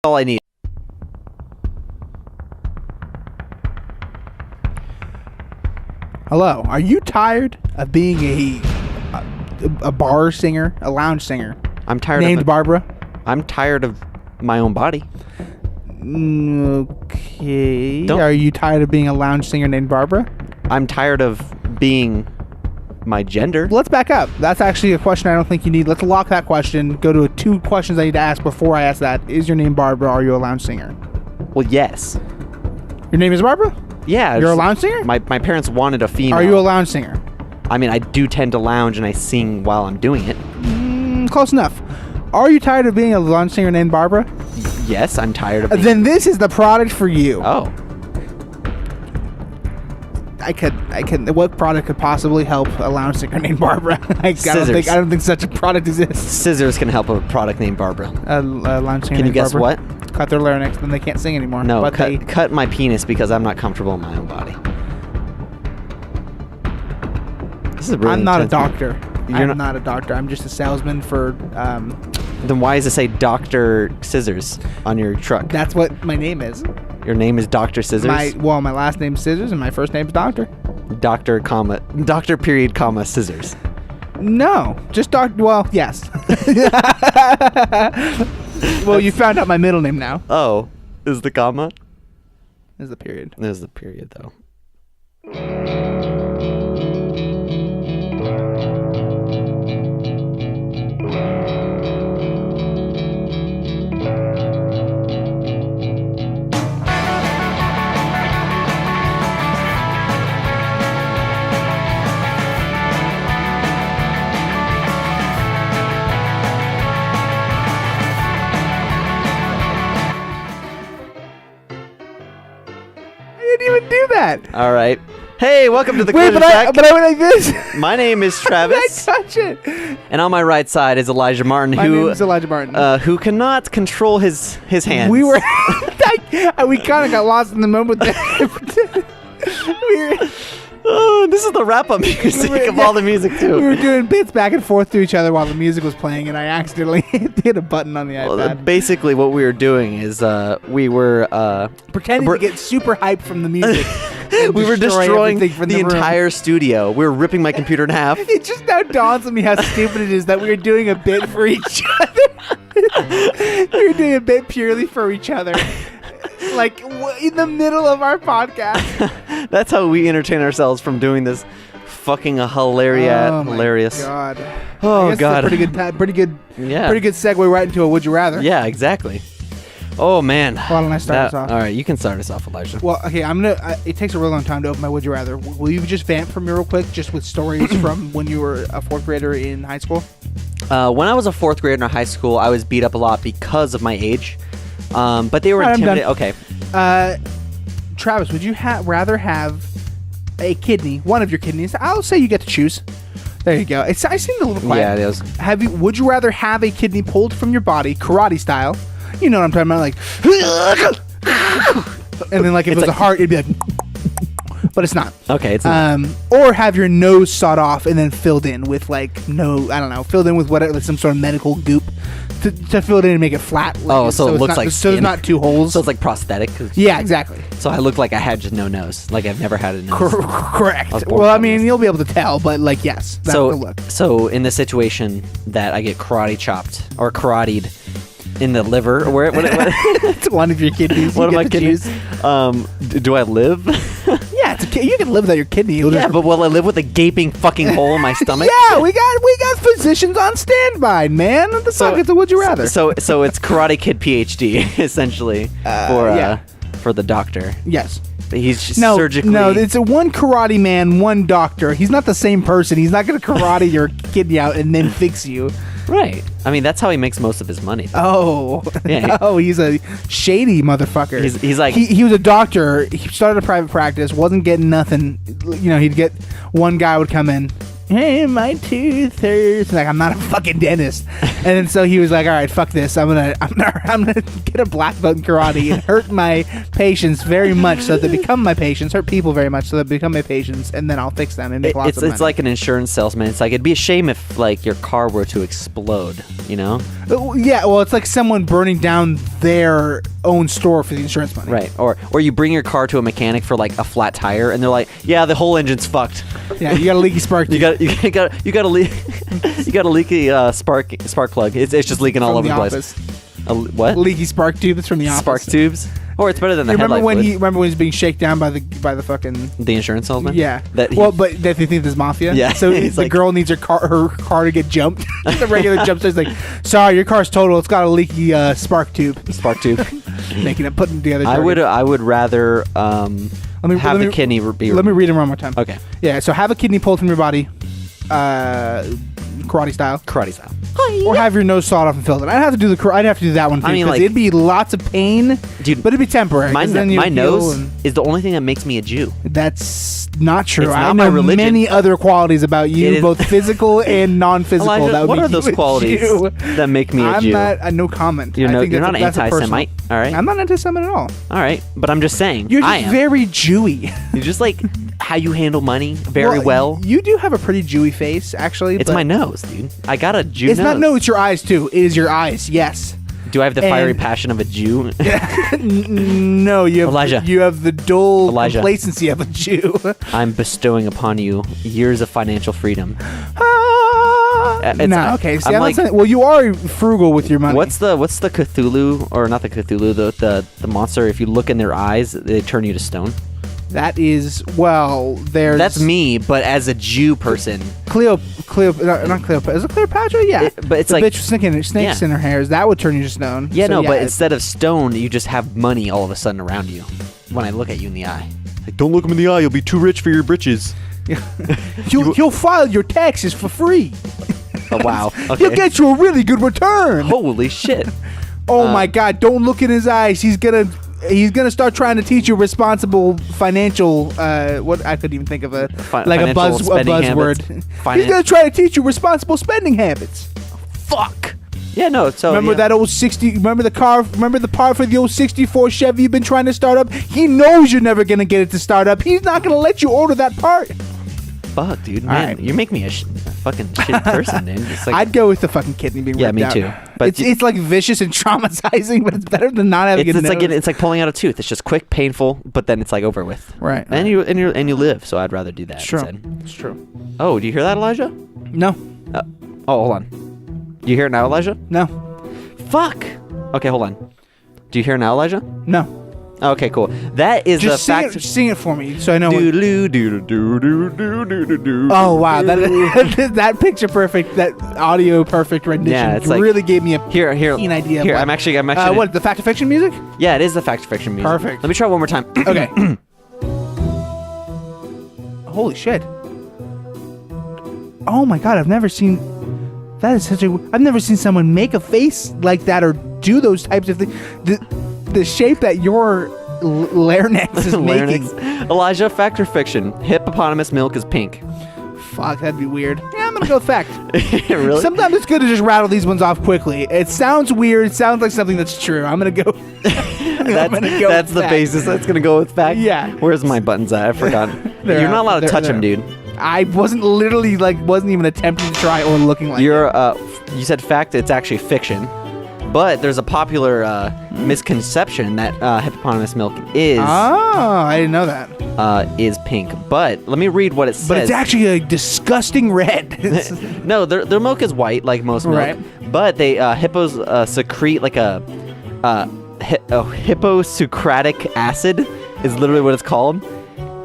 all I need. Hello. Are you tired of being a bar singer, a lounge singer? I'm tired named of Barbara. I'm tired of my own body. Okay. Are you tired of being a lounge singer named Barbara? I'm tired of being my gender. Let's back up. That's actually a question I don't think you need. Let's lock that question. Go to two questions I need to ask before I ask that. Is your name Barbara? Are you a lounge singer? Well, yes. Your name is Barbara? Yeah. You're a lounge singer? My parents wanted a female. Are you a lounge singer? I mean, I do tend to lounge and I sing while I'm doing it. Close enough. Are you tired of being a lounge singer named Barbara? Yes, I'm tired of being... Then this is the product for you. Oh. I could. What product could possibly help a lounge singer named Barbara? I don't think such a product exists. Scissors can help a product named Barbara. A lounge singer. Can you guess Barbara? what? Cut their larynx, then they can't sing anymore. No, but cut my penis because I'm not comfortable in my own body. This is really I'm not a intense. doctor. I'm not a doctor. I'm just a salesman for. Then why does it say Dr. Scissors on your truck? That's what my name is. Your name is Dr. Scissors? My last name's Scissors and my first name's Doctor. Doctor, period, comma, Scissors. No, just Doctor. Well, yes. Well, you found out my middle name now. Oh, is the comma? Is the period. There's the period, though. Even do that. All right. Hey, welcome to the Wait, Collision but Track. I went like this. My name is Travis. I touch it. And on my right side is Elijah Martin, My name is Elijah Martin. who cannot control his hands. We were, we kind of got lost in the moment. This is the wrap-up music of all the music too. We were doing bits back and forth to each other while the music was playing, and I accidentally hit a button on the iPad. Well, basically, what we were doing is we were pretending to get super hyped from the music. We were destroying the entire studio. We were ripping my computer in half. It just now dawns on me how stupid it is that we were doing a bit for each other. We were doing a bit purely for each other. Like, in the middle of our podcast. That's how we entertain ourselves from doing this fucking hilarious. God. Oh, God. Pretty good segue right into a Would You Rather. Yeah, exactly. Oh, man. Why don't I start us off? All right, you can start us off, Elijah. Well, okay, it takes a real long time to open my Would You Rather. Will you just vamp for me real quick, just with stories from when you were a fourth grader in high school? When I was a fourth grader in high school, I was beat up a lot because of my age. But they were intimidated. Okay. Travis, would you rather have a kidney, one of your kidneys? I'll say you get to choose. There you go. I seemed a little quiet. Yeah, it is. Would you rather have a kidney pulled from your body, karate style? You know what I'm talking about, like, and then like if it was a heart, it'd be like, but it's not. Okay, it's not. Or have your nose sawed off and then filled in with filled in with whatever, like some sort of medical goop to fill it in and make it flat. So it looks like so there's not two holes. So it's like prosthetic. Yeah, exactly. So I look like I had just no nose. Like I've never had a nose. Correct. Well, I mean, you'll be able to tell, but like, yes, that's the look. So in the situation that I get karate chopped or karate'd in the liver, or what it's one of your kidneys. One of my kidneys. Do I live? Yeah, you can live without your kidney. But will I live with a gaping fucking hole in my stomach? Yeah, we got physicians on standby, man. It's a Would You Rather. So it's Karate Kid PhD essentially for the doctor. Yes. He's just surgically. No, it's a one karate man, one doctor. He's not the same person. He's not going to karate your kidney out and then fix you. Right. I mean, that's how he makes most of his money. Oh. Yeah. No, he's a shady motherfucker. He's like... He was a doctor. He started a private practice, wasn't getting nothing. You know, he'd get one guy would come in hey, my tooth hurts. Like, I'm not a fucking dentist. And then so he was like, all right, fuck this. I'm gonna get a black belt in karate and hurt my patients very much so that they become my patients, hurt people very much so that they become my patients, and then I'll fix them and make lots of money. It's like an insurance salesman. It's like, it'd be a shame if like your car were to explode, you know? Yeah, well, it's like someone burning down their own store for the insurance money. Right. Or you bring your car to a mechanic for like a flat tire, and they're like, yeah, the whole engine's fucked. Yeah, you got a leaky spark. You got a leaky spark plug. It's just leaking all over the place. What? Leaky spark tube. It's from the office. Spark tubes. Or it's better than the headlight fluid. Remember when he's being shaken down by the fucking the insurance salesman? Yeah. But that they think there's mafia. Yeah. So the girl needs her car to get jumped. The regular jump star's like, sorry, your car's total. It's got a leaky spark tube. Spark tube. Making it putting together. I would rather have the kidney be. Let me read them one more time. Okay. Yeah. So have a kidney pulled from your body, karate style. Or have your nose sawed off and filled in. I'd have to do that one too. I mean, like, it'd be lots of pain, dude, but it'd be temporary. My nose is the only thing that makes me a Jew. That's not true. It's not I know my religion. Many other qualities about you, both physical and non-physical. Elijah, that would what make are those qualities that make me a Jew? I'm not. No comment. You're not an anti-Semite, all right? I'm not an anti-Semite at all. All right, but I'm just saying. You're just very Jewy. You're just like how you handle money very well. You do have a pretty Jewy face, actually. It's my nose, dude. I got a Jew nose. It's not it's your eyes too. It is your eyes. Yes. Do I have the fiery passion of a Jew? No, you have Elijah. You have the dull complacency of a Jew. I'm bestowing upon you years of financial freedom. Okay. See, I'm like, well, you are frugal with your money. What's the Cthulhu, or not the Cthulhu, the monster? If you look in their eyes, they turn you to stone. That is, that's me, but as a Jew person. Not Cleopatra. Is it Cleopatra? Yeah. But it's the like bitch with snakes in her hairs. That would turn you to stone. Yeah, but instead of stone, you just have money all of a sudden around you. When I look at you in the eye, like, don't look him in the eye. You'll be too rich for your britches. You'll file your taxes for free. Oh, wow. Okay. You'll get you a really good return. Holy shit. Oh my God! Don't look in his eyes. He's gonna start trying to teach you responsible financial. What I couldn't even think of a buzzword. He's gonna try to teach you responsible spending habits. Fuck. Yeah, no. So remember that old 60. Remember the car. Remember the part for the old 64 Chevy you've been trying to start up. He knows you're never gonna get it to start up. He's not gonna let you order that part. Fuck, dude. Man, you make me a fucking shitty person, dude. Like, I'd go with the fucking kidney being ripped out. Yeah, me too. But it's like vicious and traumatizing, but it's better than not having it's like pulling out a tooth. It's just quick, painful, but then it's like over with. Right. And you live. So I'd rather do that. It's true. Oh, do you hear that, Elijah? No. Hold on. Do you hear it now, Elijah? No. Fuck. Okay, hold on. Do you hear it now, Elijah? No. Okay, cool. That is just a fact. Just sing it for me, so I know. Oh wow, that picture perfect, that audio perfect rendition. Yeah, it's like, really gave me a keen idea. Here, I'm actually. What, the fact or fiction music? Yeah, it is the fact or fiction music. Perfect. Let me try one more time. Okay. Holy shit! Oh my God, I've never seen. That is I've never seen someone make a face like that or do those types of things. The shape that your larynx is making. Elijah, fact or fiction? Hippopotamus milk is pink. Fuck, that'd be weird. Yeah, I'm gonna go fact. Really? Sometimes it's good to just rattle these ones off quickly. It sounds weird. It sounds like something that's true. I'm gonna go. That's the basis. That's gonna go with fact. Yeah. Where's my buttons at? I forgot. You're not allowed to touch them, dude. I wasn't wasn't even attempting to try or looking like. You said fact. It's actually fiction. But there's a popular misconception that hippopotamus milk is. Oh, I didn't know that. Is pink. But let me read what it says. But it's actually a disgusting red. No, their milk is white like most milk. Right. But they hippos secrete like a hipposocratic acid is literally what it's called.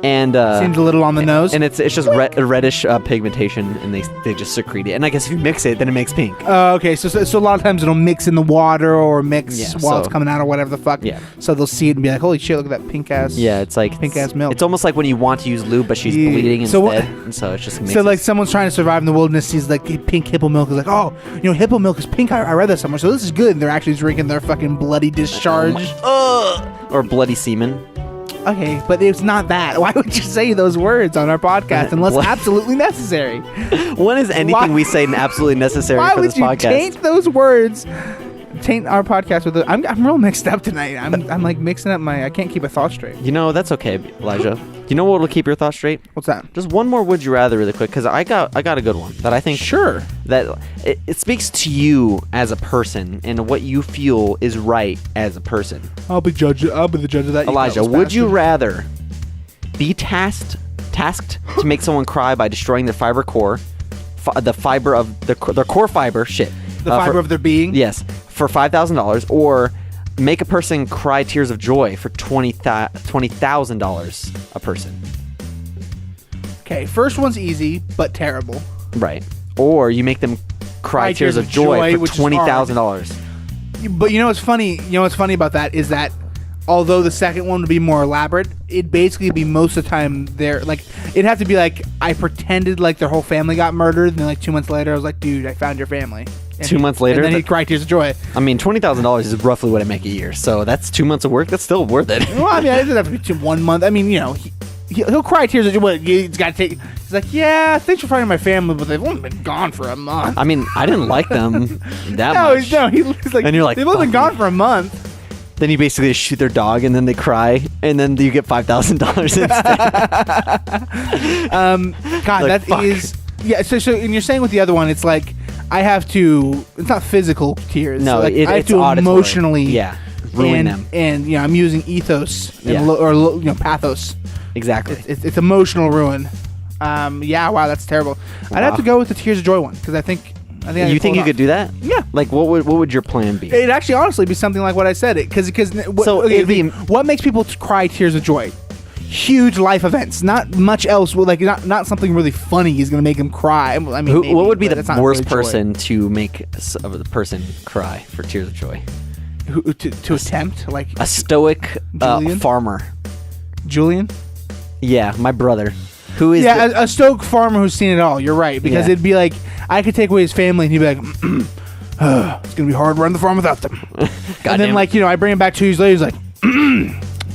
And seems a little on the nose, and it's just reddish pigmentation, and they just secrete it. And I guess if you mix it, then it makes pink. Okay, so a lot of times it'll mix in the water or mix while it's coming out or whatever the fuck. Yeah. So they'll see it and be like, "Holy shit, look at that pink ass." Yeah, it's like pink ass milk. It's almost like when you want to use lube, but she's bleeding instead, and so it's just mixes. So like someone's trying to survive in the wilderness, sees like pink hippo milk, is like, "Oh, hippo milk is pink." I read that somewhere, so this is good. And they're actually drinking their fucking bloody discharge, or bloody semen. Okay, but it's not that. Why would you say those words on our podcast unless What? absolutely necessary? When is anything we say absolutely necessary Why for would this you podcast? taint those words? Taint our podcast with I'm real mixed up tonight. I'm like mixing up I can't keep a thought straight. You know, that's okay, Elijah. You know what will keep your thoughts straight? What's that? Just one more would you rather really quick, because I got a good one that I think Sure. that it speaks to you as a person and what you feel is right as a person. I'll be the judge of that. Elijah, would you rather be tasked to make someone cry by destroying their fiber core, the fiber of their core fiber, the fiber of their being? Yes, for $5,000, or make a person cry tears of joy for $20,000 a person? Okay, first one's easy but terrible. Right. Or you make them cry tears of joy for $20,000. But you know what's funny? You know what's funny about that is that although the second one would be more elaborate, it'd basically be most of the time it'd have to be like I pretended like their whole family got murdered, and then like 2 months later I was like, dude, I found your family. And 2 months later? And then he'd cry tears of joy. I mean, $20,000 is roughly what I make a year, so that's 2 months of work. That's still worth it. Well, I mean, it doesn't have to be 1 month. I mean, you know, he'll cry tears of joy. He's got to take. He's like, yeah, thanks for finding my family, but they've only been gone for a month. I mean, I didn't like them that much. He's like, And you're like, they've only been fuck gone for a month. Then you basically just shoot their dog, and then they cry, and then you get $5,000 instead. God, Like, that fuck. is. Yeah, so and you're saying with the other one, it's like I have to. It's not physical tears. No, like, I have it's to auditory. emotionally. Ruin them. And you know, I'm using ethos Yeah. or pathos. Exactly. It's emotional ruin. Yeah, wow, that's terrible. I'd have Wow. to go with the tears of joy one because I think I You think you could could do that? Yeah. Like, what would your plan be? It'd actually honestly be something like what I said. What makes people cry tears of joy? Huge life events. Not much else. Well, like not something really funny is going to make them cry. I mean, maybe, what would be but the it's not worst really joy. person to make the person cry for tears of joy? To attempt like A stoic Julian? farmer. Julian? Yeah, my brother. Who is a stoic farmer who's seen it all. You're right because Yeah. it'd be like I could take away his family and he'd be like, it's gonna be hard to run the farm without them. And then Goddamn. like I bring him back 2 years later. He's like,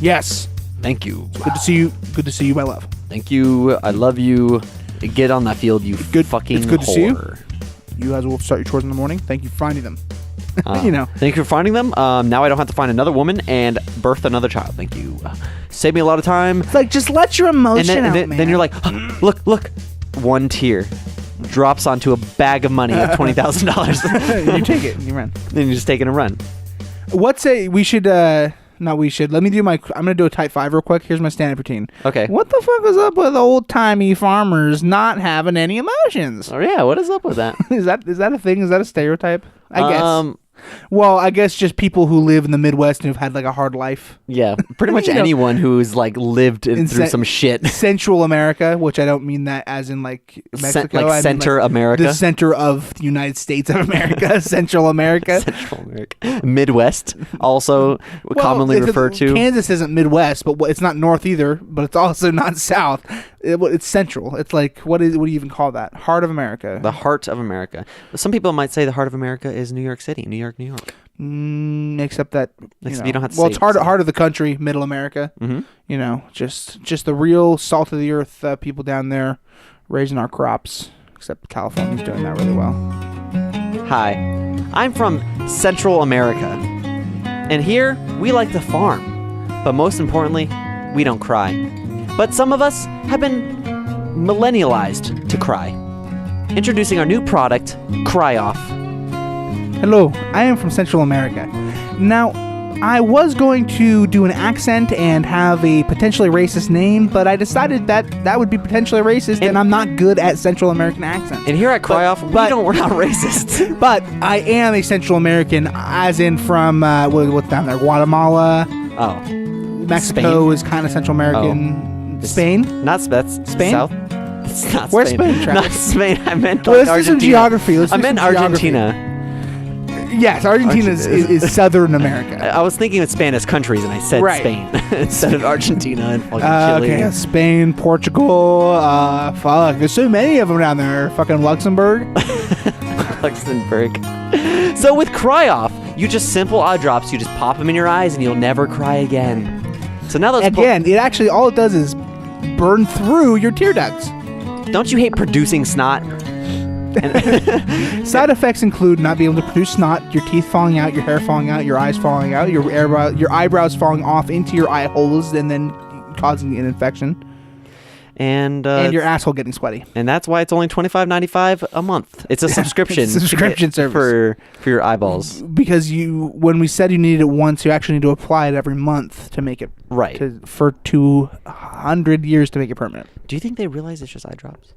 yes, Thank you. good to see you. Good to see you, my love. Thank you. I love you. Get on that field, you fucking It's good to see you. whore. You guys will start your chores in the morning. Thank you for finding them. Thank you for finding them. Now I don't have to find another woman and birth another child. Thank you. Save me a lot of time. It's like just let your emotion out, man. Then you're like, look. One tear drops onto a bag of money of $20,000. you take it and you run. Then you just take it and run. We should. Not we should. Let me do I'm gonna do a type 5 real quick. Here's my stand-up routine. Okay. What the fuck is up with old-timey farmers not having any emotions? Oh yeah, what is up with that? Is that a thing? Is that a stereotype? I guess. guess. Well, I guess just people who live in the Midwest and who've had like a hard life. Yeah, pretty much You know, anyone who's like lived through some shit. Central America, which I don't mean that as in like Mexico. I mean, Center America. The center of the United States of America. Central America. Central America. Midwest, also commonly referred to. Kansas isn't Midwest, but it's not North either, but it's also not South. It's Central. It's like, what do you even call that? Heart of America. The heart of America. Some people might say the heart of America is New York City, New York. Except that You don't have to well, say it's heart of the country, Middle America. Mm-hmm. Just the real salt of the earth people down there raising our crops. Except California's doing that really well. Hi, I'm from Central America, and here we like to farm, but most importantly, we don't cry. But some of us have been millennialized to cry. Introducing our new product, Cry Off. Hello, I am from Central America. Now, I was going to do an accent and have a potentially racist name, but I decided that would be potentially racist, and I'm not good at Central American accents. And here at Cry Off, we're not racist. But I am a Central American, as in from, what's down there, Guatemala. Oh. Mexico Spain? is kind of Central American. Spain? That's Spain? South. It's not Where's Spain. Spain, Travis? Not Spain. I meant Well, like let's do some Argentina. geography. Let's I do meant some geography. Argentina. Yes, Argentina is Southern America. I was thinking of Spanish countries, and I said Right. Spain instead of Argentina and fucking Chile. Okay, Spain, Portugal, fuck. There's so many of them down there. Fucking Luxembourg. Luxembourg. So with Cry Off, you just simple eye drops. You just pop them in your eyes, and you'll never cry again. So now those Again, it actually all it does is burn through your tear ducts. don't you hate producing snot? Side effects include not being able to produce snot, your teeth falling out, your hair falling out, your eyes falling out, your eyebrows falling off into your eye holes and then causing an infection, and your asshole getting sweaty. And that's why it's only $25.95 a month. It's a subscription. It's a subscription service for your eyeballs. Because when we said you needed it once, you actually need to apply it every month to make it right for 200 years to make it permanent. Do you think they realize it's just eye drops?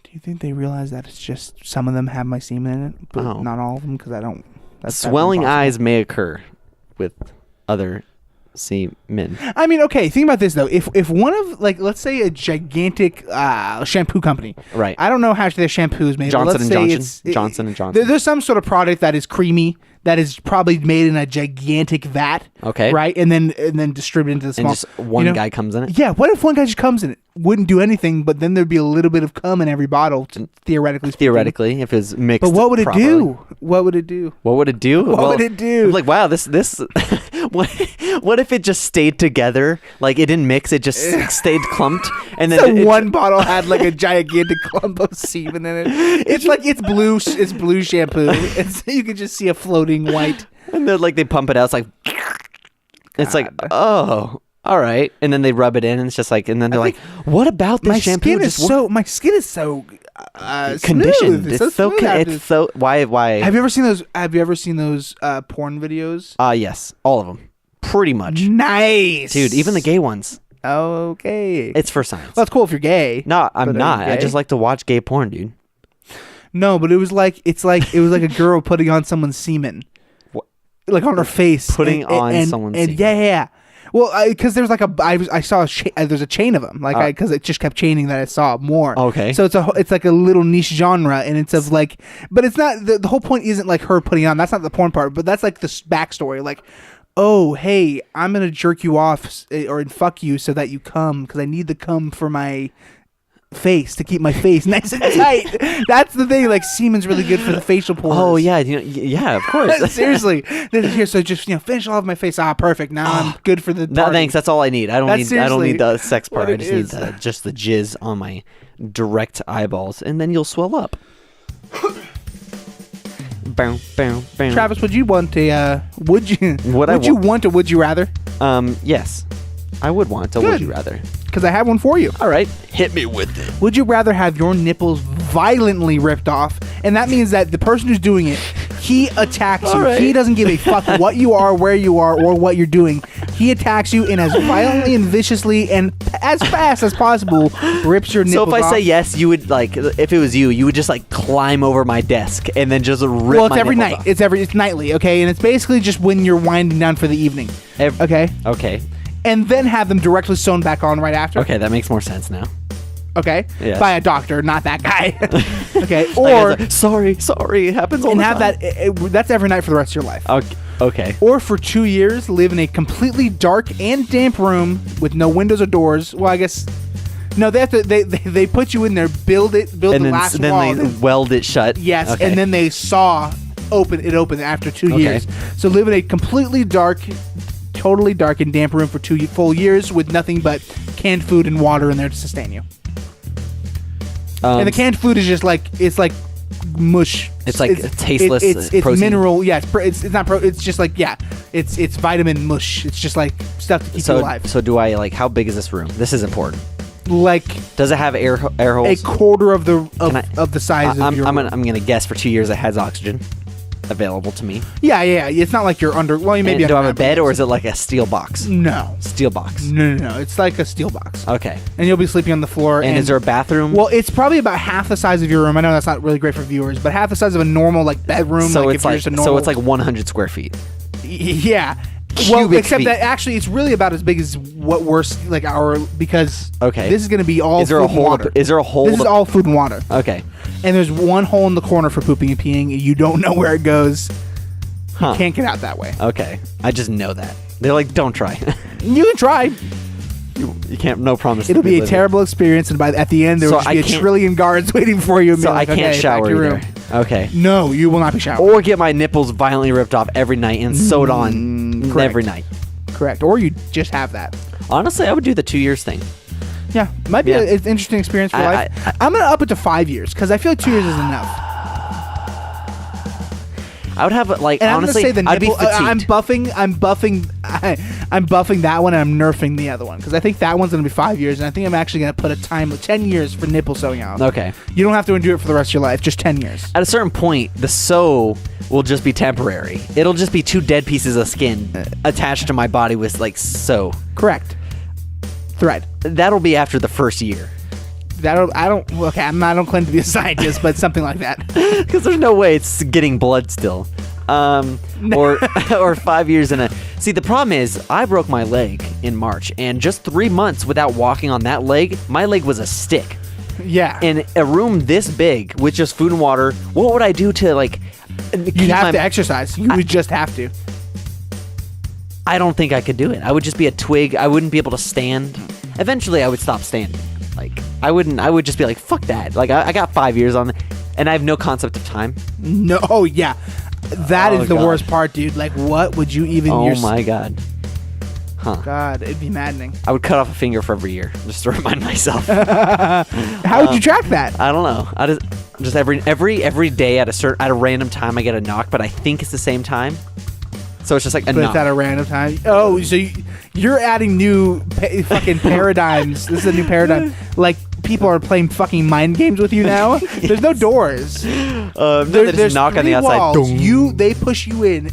Do you think they realize that it's just some of them have my semen in it, but not all of them? Because I don't. Swelling eyes may occur with other semen. I mean, okay. Think about this though. If one of let's say a gigantic shampoo company, right? I don't know how their shampoo is made. Johnson and Johnson. There's some sort of product that is creamy that is probably made in a gigantic vat. Okay. Right, and then distributed into the small. And just one guy comes in it. Yeah. What if one guy just comes in it? Wouldn't do anything, but then there'd be a little bit of cum in every bottle. Theoretically, if it's mixed. But what would properly. it do? What would it do? What would it do? What would it do? Like, wow, this. What if it just stayed together? Like it didn't mix; it just stayed clumped, and then so one bottle had like a gigantic clump of semen in it. It's like it's blue shampoo. You can just see a floating white. And then they pump it out. It's like oh. All right, and then they rub it in, and it's just and then they're like, "What about this shampoo?" My skin is so conditioned. Smooth. It's so why? Have you ever seen those? Porn videos? Yes, all of them, pretty much. Nice, dude. Even the gay ones. Okay, it's for science. Well, that's cool if you're gay. No, I'm not. I just like to watch gay porn, dude. No, but it was like a girl putting on someone's semen, like on her face, putting on someone's semen. Yeah. Well, because there's I saw there's a chain of them, because it just kept chaining that I saw more. Okay. So it's like a little niche genre, and it's but it's not the whole point isn't like her putting on. That's not the porn part, but that's like the backstory. Like, oh hey, I'm gonna jerk you off or fuck you so that you come because I need the cum for my face to keep my face nice and tight. That's the thing. Like semen's really good for the facial pores. Oh yeah, yeah, of course. Seriously, here. So just finish all of my face. Perfect. Now I'm good for the. No, thanks. That's all I need. I don't need the sex part. I just need just the jizz on my direct eyeballs, and then you'll swell up. Bow, bow, bow. Travis, would you want a? Would you want a? Would you rather? Yes, I would want a. Would you rather? Because I have one for you. All right, hit me with it. Would you rather have your nipples violently ripped off, and that means that the person who's doing it, he attacks you. Right. He doesn't give a fuck what you are, where you are, or what you're doing. He attacks you and as violently and viciously and as fast as possible rips your nipples off. So if I say yes, you would if it was you would just climb over my desk and then just rip my nipples off. Well, it's every night. It's nightly, okay? And it's basically just when you're winding down for the evening. Okay? Okay. And then have them directly sewn back on right after. Okay, that makes more sense now. Okay? Yes. By a doctor, not that guy. Okay? Or... sorry, it happens all the time. And have that's every night for the rest of your life. Okay. Or for 2 years, live in a completely dark and damp room with no windows or doors. Well, I guess... No, they have to. They put you in there, build the last wall. And then they weld it shut. Yes, okay. And then they open it after 2 years. So live in a completely dark... totally dark and damp room for 2 full years with nothing but canned food and water in there to sustain you. And the canned food is just it's like mush. It's tasteless. It's mineral. Yeah, it's not. It's just it's vitamin mush. It's just stuff to keep you alive. So do I how big is this room? This is important. Does it have air holes? A quarter of the size of your. I'm gonna guess for 2 years it has oxygen available to me. Yeah. It's not like you're under. Well, you maybe. Do I have a bed or is it like a steel box? No. Steel box. No. It's like a steel box. Okay. And you'll be sleeping on the floor. And is there a bathroom? Well, it's probably about half the size of your room. I know that's not really great for viewers, but half the size of a normal bedroom. So it's 100 square feet. Yeah. Cubic except feet. that actually it's really about as big as what we're because this is going to be all food and water. Is there a hole? This is all food and water. Okay. And there's one hole in the corner for pooping and peeing, and you don't know where it goes. You can't get out that way. Okay. I just know that. They're don't try. You can try. You can't. No promise. It'll be a terrible experience, and at the end there will be a trillion guards waiting for you. And so I can't shower either. Okay. No, you will not be showering. Or get my nipples violently ripped off every night and sewed on every night. Correct. Or you just have that. Honestly, I would do the 2 years thing. Yeah, might be Yeah. an interesting experience for life. I'm gonna up it to 5 years because I feel like 2 years is enough. I would have like And honestly, I'm gonna say the I'd be nipple. fatigued. I'm buffing that one, and I'm nerfing the other one because I think that one's gonna be 5 years, and I think I'm actually gonna put a time of 10 years for nipple sewing out. Okay. You don't have to endure it for the rest of your life. Just 10 years. At a certain point, the sew will just be temporary. It'll just be 2 dead pieces of skin attached to my body with like sew. Correct. Thread. That'll be after the first year. I don't claim to be a scientist, but something like that. Because there's no way it's getting blood still. Or 5 years in a... See, the problem is, I broke my leg in March, and just 3 months without walking on that leg, my leg was a stick. Yeah. In a room this big, with just food and water, what would I do to, like... You'd have to exercise. You would just have to. I don't think I could do it. I would just be a twig. I wouldn't be able to stand. Eventually, I would stop standing. Like, I would just be like, fuck that. Like, I got 5 years on it, and I have no concept of time. No, oh yeah. That is the God. worst part, dude. Like, what would you even... Oh my God. Huh. God, it'd be maddening. I would cut off a finger for every year, just to remind myself. How would you track that? I don't know. I just every day at a random time I get a knock, but I think it's the same time. So it's just like a But knock. it's at a random time. Oh, so you're adding new fucking paradigms. This is a new paradigm. Like, people are playing fucking mind games with you now. There's no doors. There's a knock on the outside. Walls. They push you in,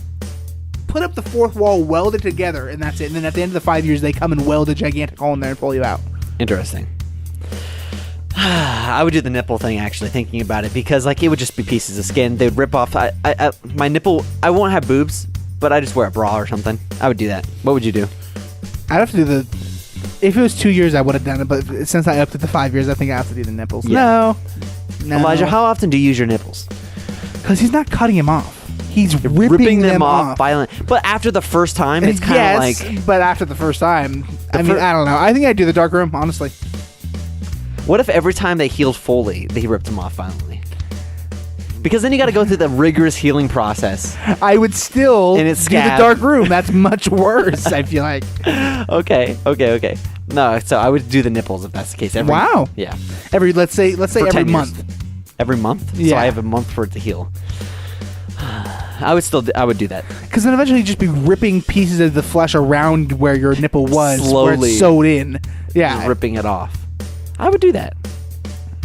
put up the fourth wall, weld it together, and that's it. And then at the end of the 5 years, they come and weld a gigantic hole in there and pull you out. Interesting. I would do the nipple thing, actually, thinking about it, because like it would just be pieces of skin. They would rip off my nipple. I won't have boobs, but I just wear a bra or something. I would do that. What would you do? I'd have to do the... If it was 2 years, I would have done it. But since I upped it to 5 years, I think I have to do the nipples. Yeah. No. Elijah, how often do you use your nipples? Because he's not cutting him off. He's ripping them off. Violently. But after the first time, it's kind of like... but after the first time, I don't know. I think I'd do the dark room, honestly. What if every time they healed fully, they ripped them off violently? Because then you got to go through the rigorous healing process. I would still And it's do the scab. dark room. That's much worse, I feel like. Okay. No, so I would do the nipples if that's the case. Wow. Yeah. Let's say For every 10 years. month. Every month? So Yeah. I have a month for it to heal. I would do that. Because then eventually you'd just be ripping pieces of the flesh around where your nipple was, where Slowly. it's sewed in. Yeah. Just ripping it off. I would do that.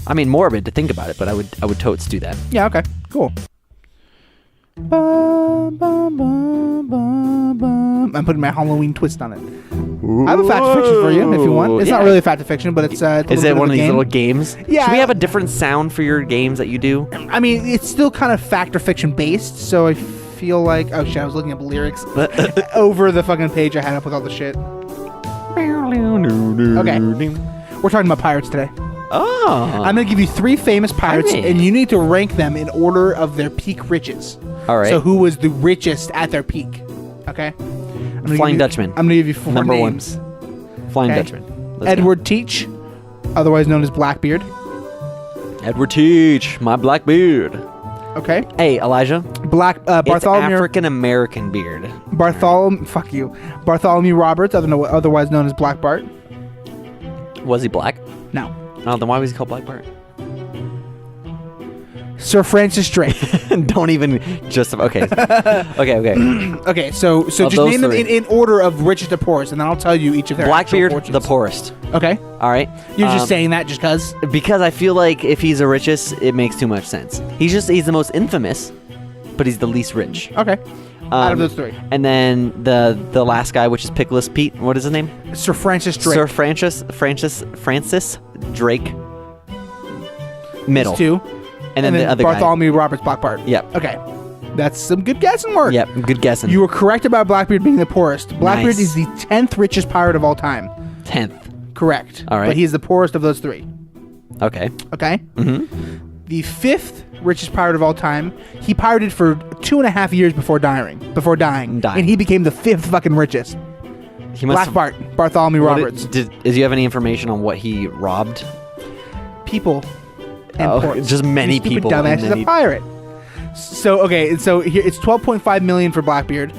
I mean, morbid to think about it, but I would totes do that. Yeah, okay. Cool. Bum, bum, bum, bum, bum. I'm putting my Halloween twist on it. I have a fact to fiction for you if you want. It's not really a fact to fiction, but it's a Is little it bit one of a these game. little games? Yeah. Should we have a different sound for your games that you do? I mean, it's still kind of fact or fiction based, so I feel like... Oh, shit, I was looking up lyrics over the fucking page I had up with all the shit. Okay. We're talking about pirates today. Oh. I'm going to give you 3 famous pirates, Pirate. and you need to rank them in order of their peak riches. All right. So who was the richest at their peak? Okay? Flying Dutchman. I'm going to give you 4 Number one. names. Flying Okay. Dutchman. Let's Edward Teach, otherwise known as Blackbeard. go. Edward Teach, my black beard. Okay? Hey, Elijah. It's Bartholomew... African American beard. Fuck you. Bartholomew Roberts, otherwise known as Black Bart. Was he black? No. Oh, then why was he called Black Bart? Sir Francis Drake. Don't even justify. Okay. Okay. Okay, so just those name them 3. in order of richest to poorest, and then I'll tell you each of their Blackbeard, actual the fortunes. poorest. Okay. All right. You're just saying that just because? Because I feel like if he's the richest, it makes too much sense. He's the most infamous, but he's the least rich. Okay. Out of those 3. And then the last guy, which is Pickless Pete. What is his name? Sir Francis Drake. Sir Francis Drake. Middle. These 2. And then the other guy. Bartholomew Roberts Black Bart. Yep. Okay. That's some good guessing work. Yep. Good guessing. You were correct about Blackbeard being the poorest. Blackbeard Nice. is the 10th richest pirate of all time. 10th. Correct. All right. But he's the poorest of those 3. Okay. Okay? Mm-hmm. The 5th richest pirate of all time. He pirated for 2.5 years before dying. And he became the 5th fucking richest. He must Black Bart. Bartholomew Roberts. Do you have any information on what he robbed? People and ports. Just many You stupid people. Dumbass and is then a pirate. So okay, so here it's 12.5 million for Blackbeard,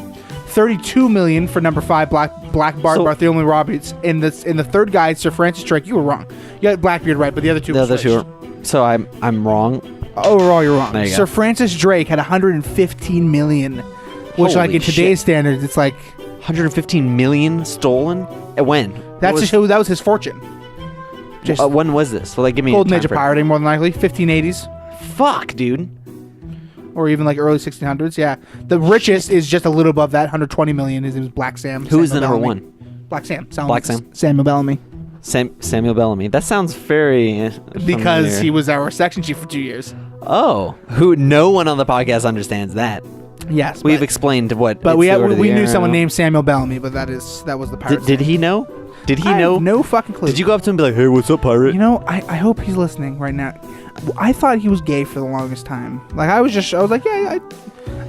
$32 million for number 5, Black Bart Bartholomew Roberts. In the third guy, Sir Francis Drake, you were wrong. You got Blackbeard right, but the other two. The other two. So I'm wrong. Overall, you're wrong. There you Sir go. Francis Drake had $115 million, which, like, Holy in today's standards, it's like 115 million stolen. When? that was his fortune. Just When was this? Well, like, give me golden a age of pirating, more than likely, 1580s, Fuck, dude. or even like early 1600s. Yeah, the richest is just a little above that, 120 million. His name is Black Sam. Who is the Samuel number Bellamy. one? Black Sam. Black Sam. Samuel Bellamy. Samuel Bellamy. That sounds very Because familiar. he was our section chief for 2 years. Oh, who? No one on the podcast understands that. Yes, We've explained what. but it's we the order of we the knew arrow. someone named Samuel Bellamy, but that was the pirate. Did he know? Did he I know? have no fucking clue. Did you go up to him and be like, "Hey, what's up, pirate?" You know, I hope he's listening right now. I thought he was gay for the longest time. Like I was like, yeah,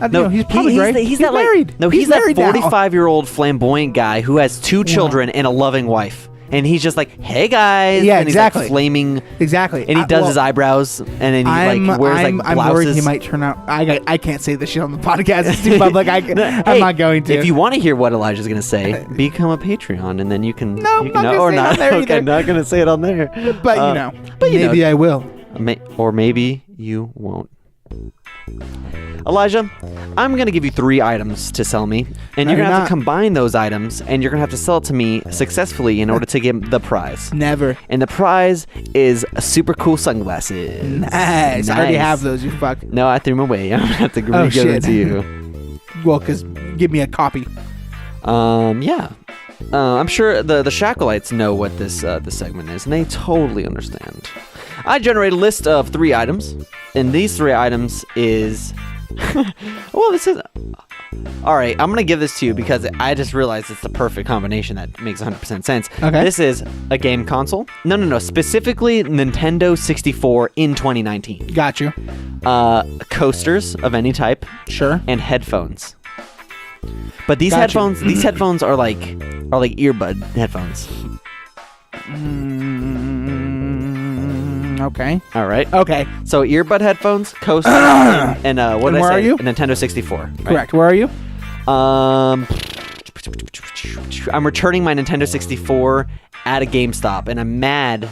I No, know, he's probably great. He's that married. Like, no, he's that married now. 45-year-old flamboyant guy who has 2 children and a loving wife, and he's just like, "Hey guys," Yeah, and he's exactly. like flaming, Exactly. and he does his eyebrows, and then he like wears like I'm blouses. worried he might turn out. I can't say this shit on the podcast. It's too public. I'm Hey, not going to. If you want to hear what Elijah's gonna say, become a Patreon, and then you can. No, I'm you not can gonna or say it not. on there Okay, either. not gonna say it on there. but maybe I will. Or maybe you won't. Elijah, I'm going to give you 3 items to sell me, and No, you're going to you're have not. to combine those items, and you're going to have to sell it to me successfully in order to get the prize. Never. And the prize is super cool sunglasses. Nice. I already have those. You fuck. No, I threw them away. I'm going to have to give shit. them to you. Well, because give me a copy. Yeah. I'm sure the Shackleites know what this segment is, and they totally understand. I generate a list of 3 items, and these 3 items is... well, this is... All right, I'm going to give this to you because I just realized it's the perfect combination that makes 100% sense. Okay. This is a game console. No. Specifically, Nintendo 64 in 2019. Got you. Coasters of any type. Sure. And headphones. But these Gotcha. headphones are like earbud headphones. Okay. All right. Okay. So earbud headphones, coasters, and what And did I where say? are you? A Nintendo 64. Right? Correct. Where are you? I'm returning my Nintendo 64 at a GameStop, and I'm mad.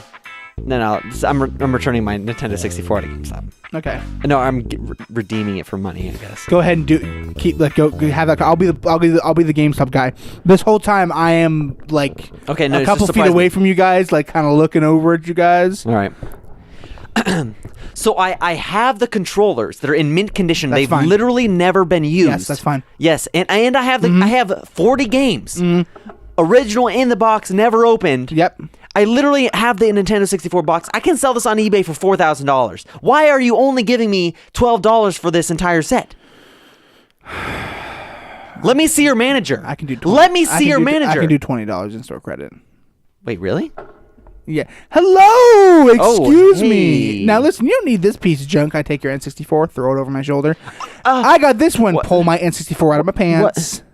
No, I'm returning my Nintendo 64 at a GameStop. Okay. No, I'm redeeming it for money, I guess. Go ahead and go have that. I'll be the GameStop guy. This whole time I am like Okay, no, a it's couple just feet surprising. away from you guys, like kind of looking over at you guys. All right. So I have the controllers that are in mint condition. That's They've fine. literally never been used. Yes, that's fine. Yes, and I have I have 40 games, original in the box, never opened. Yep. I literally have the Nintendo 64 box. I can sell this on eBay for $4,000. Why are you only giving me $12 for this entire set? Let me see your manager. I can do. Let me see your manager. I can do $20 in store credit. Wait, really? Yeah. Hello. Excuse me. hey. Now listen. You don't need this piece of junk. I take your N64, throw it over my shoulder. I got this one. Pull my N64 out of my pants.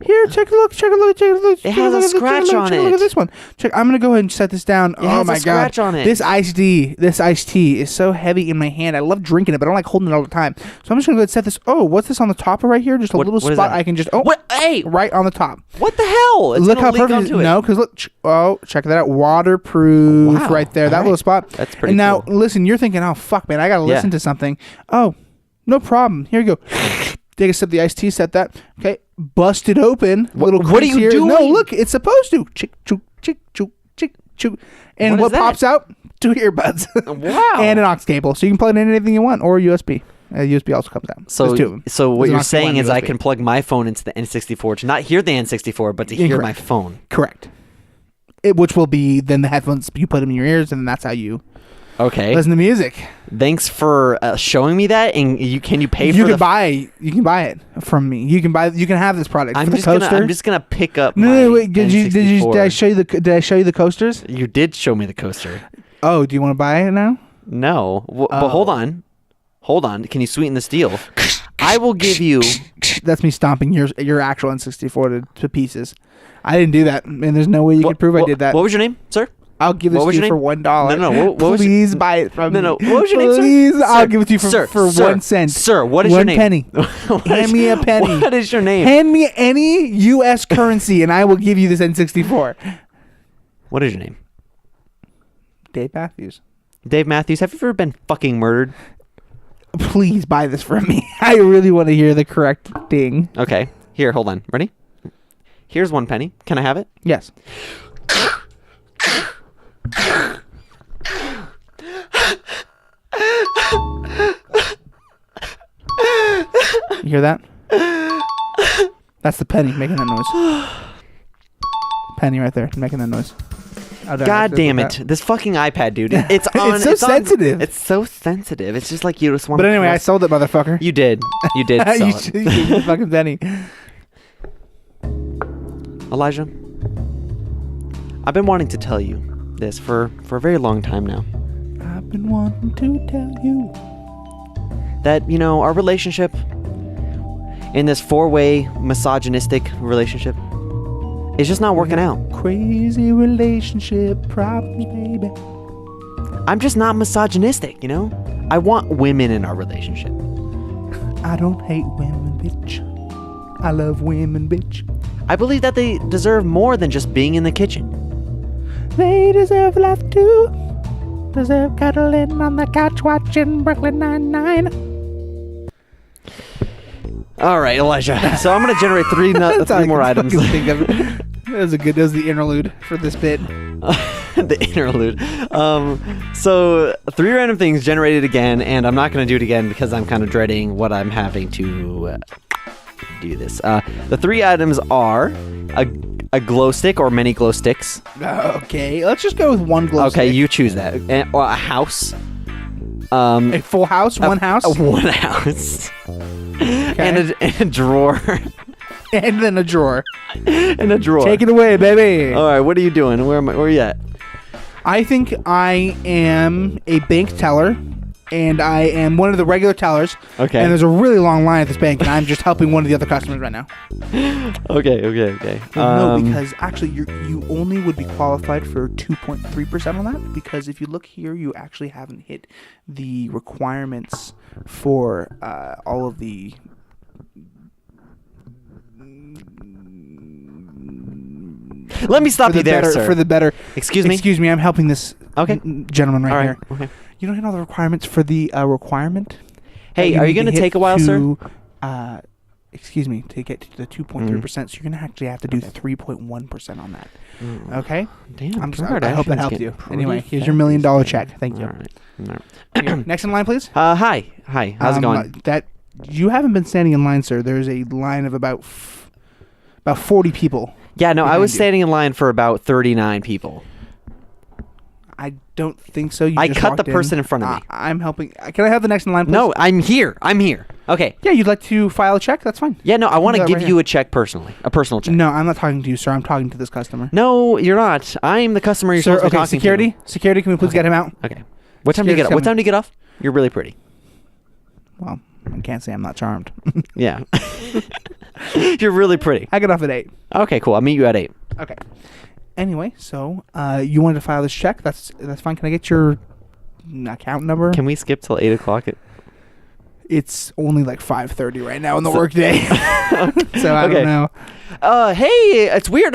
Here, check a look. Check a look. Check a look. It has a scratch on Check a look it. at this one. Check. I'm gonna go ahead and set this down. It Oh has my a scratch god. on it. This iced tea is so heavy in my hand. I love drinking it, but I don't like holding it all the time. So I'm just gonna go ahead and set this. Oh, what's this on the top of right here? Just a little what is spot. that? I can just. What? Hey, Right on the top. what the hell? It's Look gonna how leak perfect. onto it. No, because look. Check that out. Waterproof. Wow. Right there. That All little right. spot. That's pretty And now cool. listen. You're thinking, oh fuck, man, I gotta Yeah. listen to something. Oh, no problem. Here you go. Take a sip of the iced tea. Set that. Okay. Bust it open. Little what are crease you here. doing? No, look. It's supposed to. Chick, choo, chick, choo, chick, choo. And What what is that? pops out? 2 earbuds. Wow. And an aux cable, so you can plug it in anything you want, or USB. USB also comes out. So, There's 2 of them. so what There's an you're aux cable saying and is I USB. can plug my phone into the N64 to not hear the N64, but to hear my Incorrect. phone. Correct. Which will be then the headphones you put them in your ears, and that's how you Okay. listen to music. Thanks for showing me that. And can you pay You for can the? buy it from me. You can have this product. I'm For the just coaster. gonna I'm just gonna pick up. No, my wait. Did N64. I show you the coasters? You did show me the coaster. Oh, do you want to buy it now? No, but hold on. Can you sweeten this deal? I will give you. That's me stomping your actual N64 to pieces. I didn't do that, and there's no way you could prove I did that. What was your name, sir? I'll give this What was to you your for name? $1. No. What was Please buy it from me. No. What was your name, sir? Please, I'll Sir, give it to you for sir, 1 cent. Sir, what is your name? 1 penny. Hand me a penny. What is your name? Hand me any U.S. currency, and I will give you this N64. What is your name? Dave Matthews. Dave Matthews. Have you ever been fucking murdered? Please buy this from me. I really want to hear the correct ding. Okay. Here, hold on. Ready? Here's 1 penny. Can I have it? Yes. You hear that? That's the penny making that noise. Penny right there making that noise. God damn it. This fucking iPad, dude. It's on. It's so sensitive. It's so sensitive. It's just like you just want But anyway, I sold it, motherfucker. You did. You did sell You it. should give me the fucking penny. Elijah, I've been wanting to tell you this for a very long time now. I've been wanting to tell you That, our relationship in this 4-way misogynistic relationship is just not working out. Crazy relationship problems, baby. I'm just not misogynistic, I want women in our relationship. I don't hate women, bitch. I love women, bitch. I believe that they deserve more than just being in the kitchen. They deserve love too. Deserve cuddling on the couch watching Brooklyn Nine-Nine. All right, Elijah. So I'm going to generate three more items. That was the interlude for this bit. The interlude. So 3 random things generated again, and I'm not going to do it again because I'm kind of dreading what I'm having to do this. The 3 items are a glow stick or many glow sticks. Okay, let's just go with one glow stick. Okay, you choose that. Or a house. A full house? One house? One house. Okay. And a drawer. And then a drawer. And a drawer. Take it away, baby. All right, what are you doing? Where are you at? I think I am a bank teller, and I am one of the regular tellers. Okay. And there's a really long line at this bank, and I'm just helping one of the other customers right now. Okay. No, because actually you only would be qualified for 2.3% on that, because if you look here, you actually haven't hit the requirements for all of the... Let me stop you there, sir. For the better... Excuse me? Excuse me, I'm helping this gentleman right here. Okay. You don't hit all the requirements for the requirement? Hey, are you going to take a while, sir? Excuse me, to get to the 2.3%, so you're going to actually have to do 3.1% on that. Okay? Damn, I'm sorry. I hope that helped you. Anyway, here's your $1 million check. Thank you. All right. Here, next in line, please. Hi. How's it going? You haven't been standing in line, sir. There's a line of about 40 people. Yeah, no, I was you. standing in line for about 39 people. I don't think so. I cut the person in front of me. I'm helping. Can I have the next in line, please? No, I'm here. Okay. Yeah, you'd like to file a check? That's fine. Yeah, no, I want to give right you a check personally. A personal check. No, I'm not talking to you, sir. I'm talking to this customer. No, you're not. I'm the customer you're Sir, supposed to be talking security? to. Security, can we please get him out? Okay. What time do you get off? What time do you get off? You're really pretty. Well, I can't say I'm not charmed. Yeah. You're really pretty. I get off at 8. Okay, cool. I'll meet you at 8. Okay. Anyway, so you wanted to file this check. That's fine. Can I get your account number? Can we skip till 8 o'clock? It's only like 5:30 right now in the workday. So I don't know. Hey, it's weird.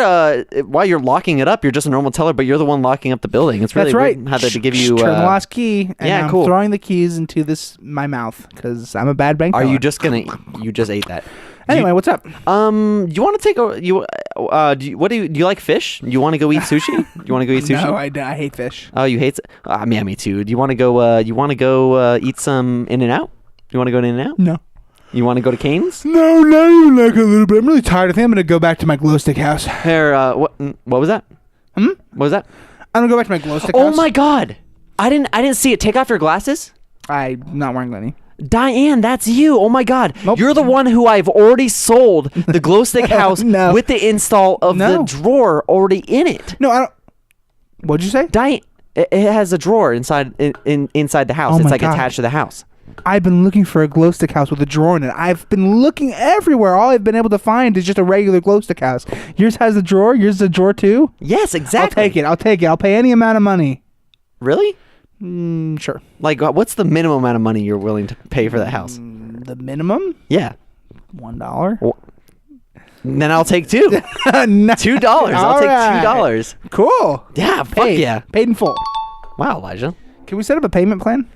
While you're locking it up, you're just a normal teller, but you're the one locking up the building. It's really That's right. weird how they give you. Turn the last key. And yeah, I'm cool. throwing the keys into my mouth because I'm a bad bank teller. Are you just gonna? You just ate that. Anyway, what's up? Do you want to take a do you like fish? You want to go eat sushi? You want to go eat sushi? No, I hate fish. Oh, you hate? Yeah, me too. Do you want to go? You want to go eat some In-N-Out? You want to go to In-N-Out? No. You want to go to Cane's? No, not even like a little bit. I'm really tired. I think I'm gonna go back to my glow stick house. Here, what was that? What was that? I'm gonna go back to my glow stick house. Oh my God! I didn't see it. Take off your glasses. I'm not wearing any. Diane, that's you. Oh my God. Nope. You're the one who I've already sold the glow stick house No. with the install of the drawer already in it. No, I don't. What'd you say? Diane, it has a drawer inside the house. Oh It's my like God. attached to the house. I've been looking for a glow stick house with a drawer in it. I've been looking everywhere. All I've been able to find is just a regular glow stick house. Yours has a drawer? Yours is a drawer too? Yes, exactly. I'll take it. I'll pay any amount of money. Really? Sure. Like, what's the minimum amount of money you're willing to pay for that house? The minimum? Yeah. $1. Well, then I'll take $2. No. $2. I'll take $2. Cool. Yeah, fuck yeah. Paid in full. Wow, Elijah. Can we set up a payment plan?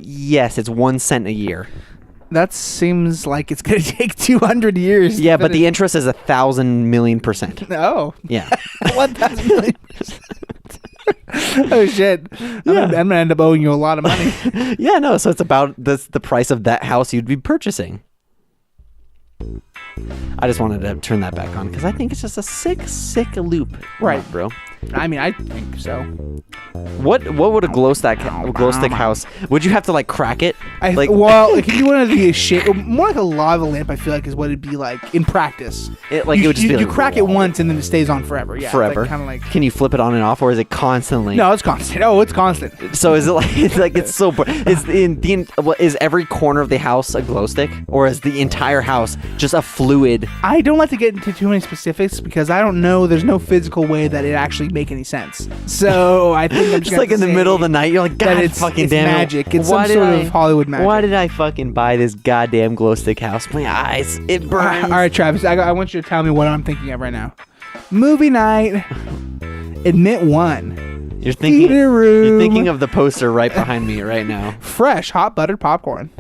Yes, it's 1 cent a year. That seems like it's going to take 200 years. Yeah, but the interest is 1,000,000,000%. Oh. Yeah. 1,000,000,000%. Oh shit! I'm gonna end up owing you a lot of money. Yeah, no. So it's about the price of that house you'd be purchasing. I just wanted to turn that back on because I think it's just a sick loop, right, bro? I mean, I think so. What would a glow stick house? Would you have to like crack it? Well, it could be one of the shape, more like a lava lamp. I feel like is what it'd be like in practice. It would just be like, you crack it once and then it stays on forever. Yeah, forever. Kind of like. Can you flip it on and off, or is it constantly? No, it's constant. Oh, it's constant. So is it like it's so? Is every corner of the house a glow stick, or is the entire house just a fluid? I don't like to get into too many specifics because I don't know. There's no physical way that it actually make any sense. So I think I'm just like in the middle of the night, you're like, God, it's fucking damn magic. It's some sort of Hollywood magic. Why did I fucking buy this goddamn glow stick house? My eyes, it burns. All right, Travis, I want you to tell me what I'm thinking of right now. Movie night. Admit one. You're thinking. Theater room. You're thinking of the poster right behind me right now. Fresh, hot buttered popcorn.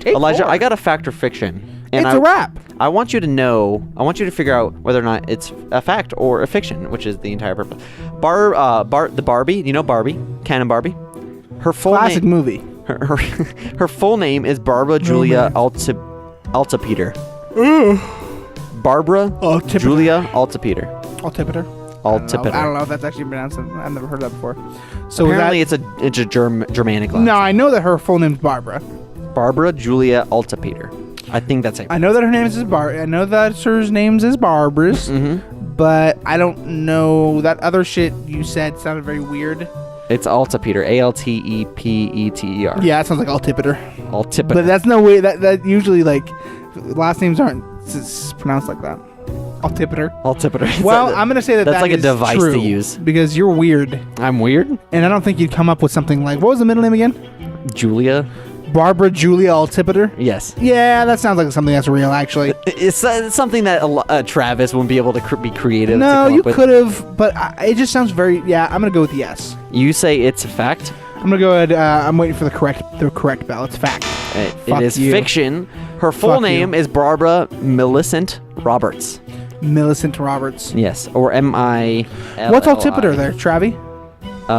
Elijah, I got a fact or fiction. And it's a wrap. I want you to figure out whether or not it's a fact or a fiction, which is the entire purpose. The Barbie, you know Barbie, Canon Barbie? Her full classic name, movie. Her full name is Barbara Julia Altapeter. Barbara Julia Altapeter. Altapeter. I don't know if that's actually pronounced. I've never heard that before. So apparently it's a Germanic last. No, I know that her full name's Barbara. Barbara Julia Altapeter. I think that's it. I know that her name is I know that her name's is Barbara's. Mm-hmm. But I don't know that other shit you said sounded very weird. It's Altapeter. Altepeter. Yeah, it sounds like Altipeter. Altipeter. But that's no way. That usually like last names aren't pronounced like that. Altipeter. Well, I'm gonna say that's like a device true to use because you're weird. I'm weird, and I don't think you'd come up with something like what was the middle name again? Julia. Barbara Julia Altipeter? Yes. Yeah, that sounds like something that's real, actually. It's something that Travis wouldn't be able to be creative. No, you could have, but it just sounds very. Yeah, I'm gonna go with yes. You say it's a fact. I'm gonna go ahead. I'm waiting for the correct bell. It's fact. It is fiction. Her full name is Barbara Millicent Roberts. Millicent Roberts. Yes, or M-I. What's Altipeter there, Travi?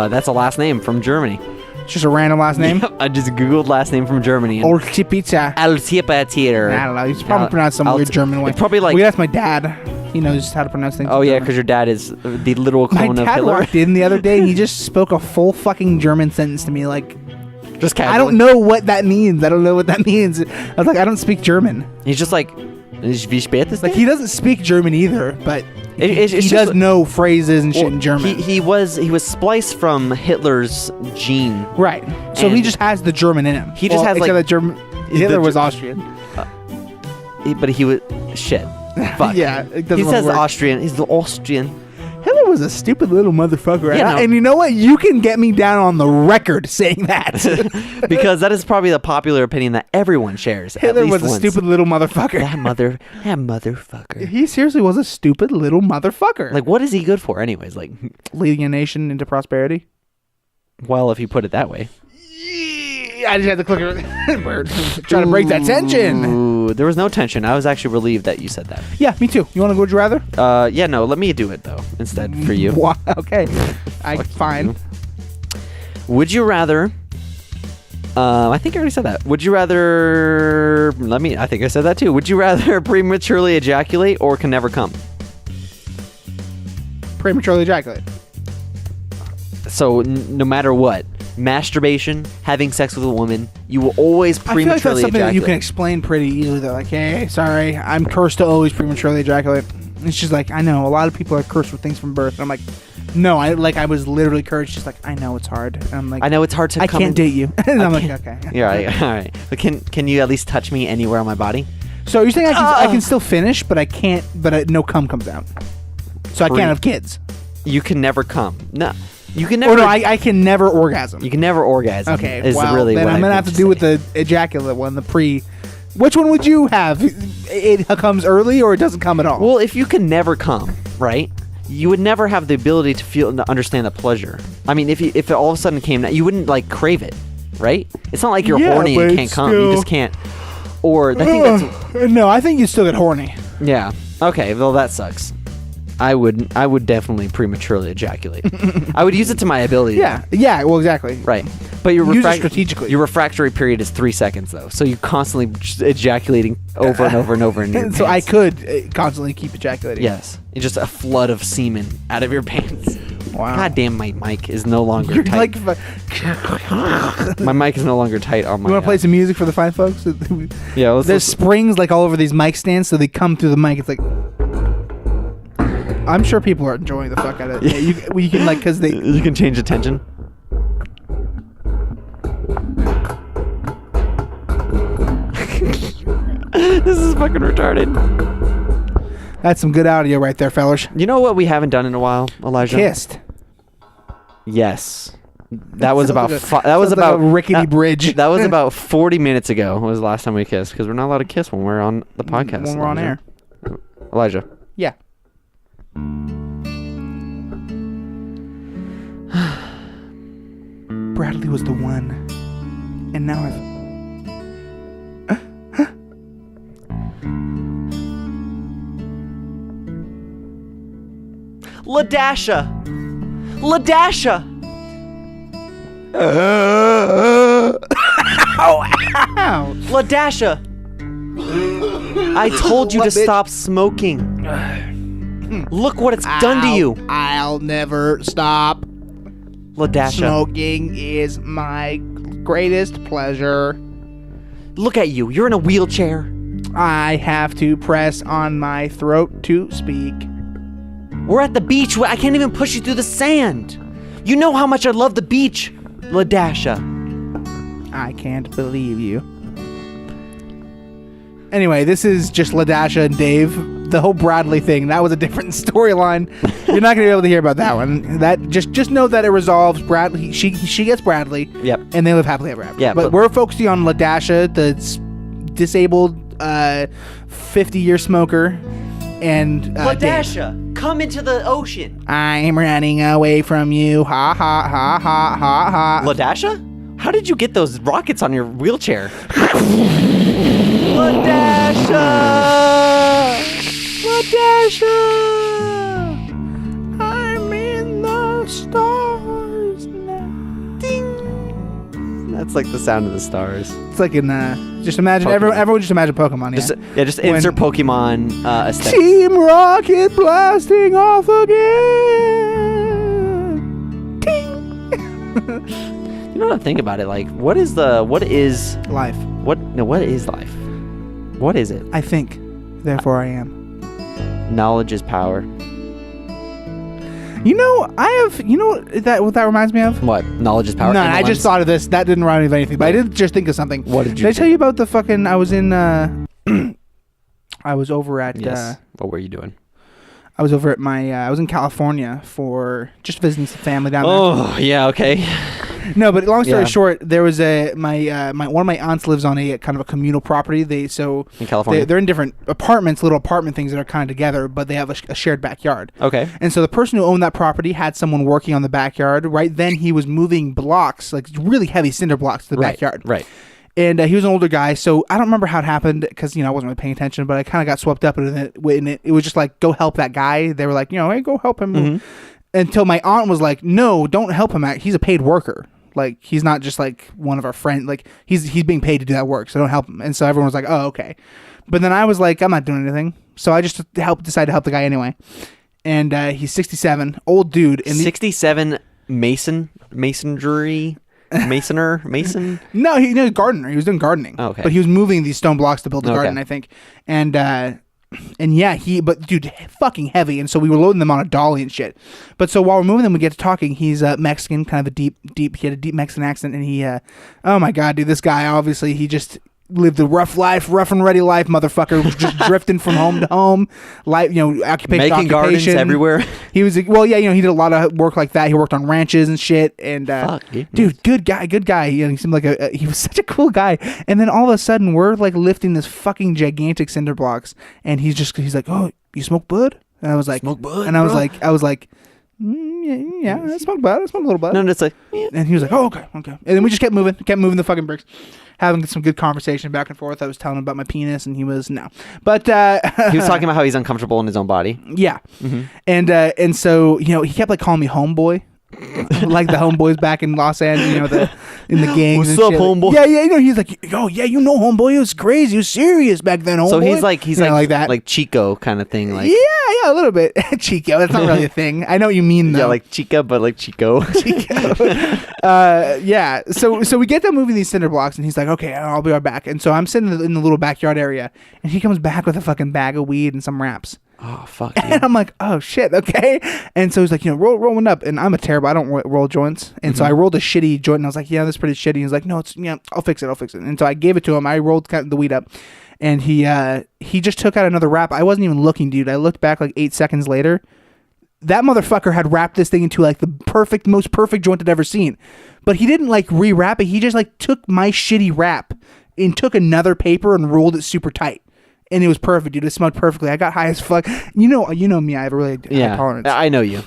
That's a last name from Germany. It's just a random last name? I just googled last name from Germany. Altipeter. Altipeter. I don't know. He's probably pronounced some weird German way. Probably like. We asked my dad. He knows how to pronounce things. Oh yeah, because your dad is the literal clone of Hitler. My dad walked in the other day and he just spoke a full fucking German sentence to me, like. Just casually. I don't know what that means. I was like, I don't speak German. He's just like, wie spät ist like he doesn't speak German either, but he does know phrases and shit in German. He was spliced from Hitler's gene, right? So he just has the German in him. He just has like the German. Hitler was Austrian, but he was shit. Fuck. Yeah, he says work. Austrian. He's the Austrian. Hitler was a stupid little motherfucker. Yeah, and you know what? You can get me down on the record saying that. Because that is probably the popular opinion that everyone shares. Hitler was a stupid little motherfucker. That motherfucker. He seriously was a stupid little motherfucker. Like, what is he good for anyways? Like, leading a nation into prosperity? Well, if you put it that way. I just had to click it. Trying to break that tension. Ooh, there was no tension. I was actually relieved that you said that. Yeah, me too. You want to go? Would you rather? Yeah, no. Let me do it though instead for you. Okay, fine. You. Would you rather? I think I already said that. Would you rather? I think I said that too. Would you rather prematurely ejaculate or can never come? Prematurely ejaculate. So no matter what. Masturbation, having sex with a woman, you will always prematurely ejaculate. I feel like that's something that you can explain pretty easily. They're like, hey, sorry, I'm cursed to always prematurely ejaculate. It's just like, I know, a lot of people are cursed with things from birth. And I'm like, No, I was literally encouraged. She's like, I know it's hard. And I'm like, I know it's hard to I come can't date you. And I'm like, okay. You're right. All right. But can you at least touch me anywhere on my body? So you're saying I can still finish, but I can't. But no cum comes out. So I can't have kids. You can never come. No. You can never. Or no, I can never orgasm. You can never orgasm. Okay. Is well, really then what I'm gonna have to do with the ejaculate one, the pre. Which one would you have? It comes early or it doesn't come at all? Well, if you can never come, right? You would never have the ability to feel and understand the pleasure. I mean, if it all of a sudden came, you wouldn't like crave it, right? It's not like you're horny and can't come. You just can't. Or I think that's. No, I think you still get horny. Yeah. Okay. Well, that sucks. I would definitely prematurely ejaculate. I would use it to my ability. Yeah. Yeah. Well, exactly. Right. But use it strategically. Your refractory period is 3 seconds, though. So you're constantly just ejaculating over and over and over in your So pants. I could constantly keep ejaculating. Yes. It's just a flood of semen out of your pants. Wow. God damn, my mic is no longer You're tight. like, My mic is no longer tight on my... You want to play some music for the fine folks? Yeah, let's There's springs like all over these mic stands, so they come through the mic. It's like... I'm sure people are enjoying the fuck out of it. Yeah, you can like, because they... You can change the tension. This is fucking retarded. That's some good audio right there, fellas. You know what we haven't done in a while, Elijah? Kissed. Yes. That was about a rickety bridge. That was about 40 minutes ago. Was the last time we kissed, because we're not allowed to kiss when we're on the podcast. When we're on air. Elijah. Yeah. Bradley was the one, and now I've. Ladasha. Ladasha. Ow. Ladasha. I told you to stop smoking. Look what it's done to you. I'll never stop. Ladasha. Smoking is my greatest pleasure. Look at you. You're in a wheelchair. I have to press on my throat to speak. We're at the beach. I can't even push you through the sand. You know how much I love the beach, Ladasha. I can't believe you. Anyway, this is just Ladasha and Dave. The whole Bradley thing, that was a different storyline. You're not going to be able to hear about that one. That just know that it resolves Bradley. She gets Bradley. Yep. And they live happily ever after. Yeah, but we're focusing on Ladasha, the disabled 50-year smoker. And Ladasha, Dave. come into the ocean. I'm running away from you. Ha ha ha ha ha ha. Ladasha? How did you get those rockets on your wheelchair? Ladasha! Ladasha! I'm in the stars now. Ding! That's like the sound of the stars. It's like in just imagine everyone just imagine Pokemon. Yeah, Just insert Pokemon aesthetic. Team Rocket blasting off again. Ting. You know what I think about it? Like, what is life? what is life? What is it? I think, therefore I am. Knowledge is power. You know what that reminds me of? What? Knowledge is power. No, I just thought of this. That didn't remind me of anything, but I did just think of something. What did you Did I tell you about the fucking? I was in. I was over at. Yes. What were you doing? I was over at my. I was in California for just visiting some family down there. Oh yeah, okay. No, but long story short, there was my one of my aunts lives on a kind of a communal property. In California, they're in different apartments, little apartment things that are kind of together, but they have a shared backyard. Okay. And so the person who owned that property had someone working on the backyard. Right then, he was moving blocks, like really heavy cinder blocks, to the backyard. Right. And he was an older guy, so I don't remember how it happened because I wasn't really paying attention, but I kind of got swept up in it. It was just like, go help that guy. They were like, hey, go help him. Mm-hmm. Until my aunt was like, no, don't help him out. He's a paid worker. Like, he's not just like one of our friends. Like, he's being paid to do that work, so don't help him. And so everyone was like, oh, okay. But then I was like, I'm not doing anything. So I just decided to help the guy anyway. And he's 67, old dude. 67 mason? No, he was gardener. He was doing gardening. Oh, okay. But he was moving these stone blocks to build a garden, I think. And And yeah, but dude, fucking heavy. And so we were loading them on a dolly and shit. But so while we're moving them, we get to talking. He's Mexican, kind of he had a deep Mexican accent. And he, oh my God, dude, this guy, obviously, he just lived a rough and ready life, motherfucker. Just drifting from home to home, occupation making gardens everywhere. He was, well, yeah, he did a lot of work like that. He worked on ranches and shit. And dude, good guy. He seemed like he was such a cool guy. And then all of a sudden, we're like lifting this fucking gigantic cinder blocks, and he's like, "Oh, you smoke bud?" And I was like, "Smoke bud?" And I was like. Yeah, I smoke bud. I smoke a little bud. No, it's like, yeah. And he was like, "Oh, okay." And then we just kept moving the fucking bricks, having some good conversation back and forth. I was telling him about my penis, and he was no, but he was talking about how he's uncomfortable in his own body. Yeah, and so he kept like calling me homeboy. Like the homeboys back in Los Angeles, in the gangs. What's up, homeboy? Yeah. He's like, oh yeah, homeboy. It was crazy. It was serious back then, homeboy. So he's like that, like Chico kind of thing, like yeah, a little bit. Chico. That's not really a thing. I know what you mean though. Yeah, like Chica, but like Chico. Yeah. So we get them moving these cinder blocks, and he's like, okay, I'll be right back. And so I'm sitting in the little backyard area, and he comes back with a fucking bag of weed and some wraps. Oh fuck! Dude. And I'm like, oh shit, okay. And so he's like, roll one up. And I'm I don't roll joints. And so I rolled a shitty joint, and I was like, yeah, that's pretty shitty. He's like, no, I'll fix it. And so I gave it to him. I rolled kind of the weed up, and he just took out another wrap. I wasn't even looking, dude. I looked back like 8 seconds later. That motherfucker had wrapped this thing into like the most perfect joint I'd ever seen. But he didn't like rewrap it. He just like took my shitty wrap and took another paper and rolled it super tight. And it was perfect, dude. It smelled perfectly. I got high as fuck. You know me. I have a really high tolerance. I know you.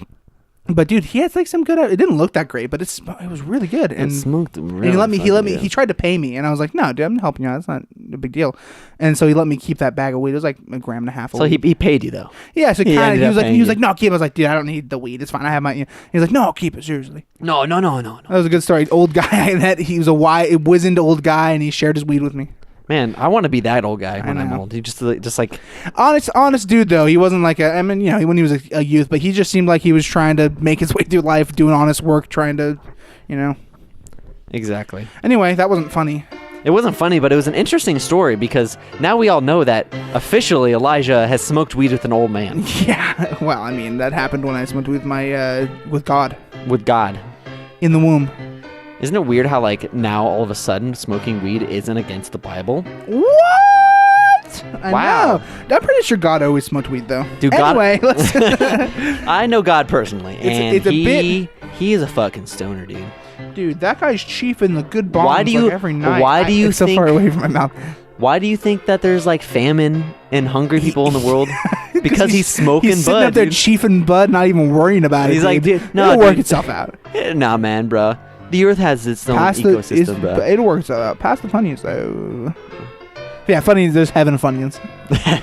But dude, he had like some good. It didn't look that great, but it was really good. And it smoked really. And he let me. He tried to pay me, and I was like, no, dude, I'm helping you out. It's not a big deal. And so he let me keep that bag of weed. It was like 1.5 grams. So he paid you though. Yeah. So kind of. He was like, no, keep it. I was like, dude, I don't need the weed. It's fine. I have my. He was like, no, I'll keep it seriously. No. That was a good story. Old guy. He was a wizened old guy, and he shared his weed with me. Man, I want to be that old guy when I'm old. He just like honest dude though. He wasn't like when he was a youth, but he just seemed like he was trying to make his way through life, doing honest work, trying to, Exactly. Anyway, that wasn't funny. It wasn't funny, but it was an interesting story because now we all know that officially Elijah has smoked weed with an old man. Yeah. Well, I mean, that happened when I smoked with with God. With God. In the womb. Isn't it weird how, like, now all of a sudden smoking weed isn't against the Bible? What? Wow. know. I'm pretty sure God always smoked weed, though. Dude, anyway, let's... I know God personally, and it's a bit... he is a fucking stoner, dude. Dude, that guy's chiefing the good bongs every night. Why do you it's think... so far away from my mouth. Why do you think that there's, like, famine and hungry people in the world? Because he's smoking he's bud, sitting up there dude. chiefing bud, not even worrying about it. He's like, dude, no, it'll work itself out. Nah, man, bro. The earth has its own ecosystem, bro. It works out. Past the Funyuns, though. Yeah, Funyuns, there's heaven of Funyuns.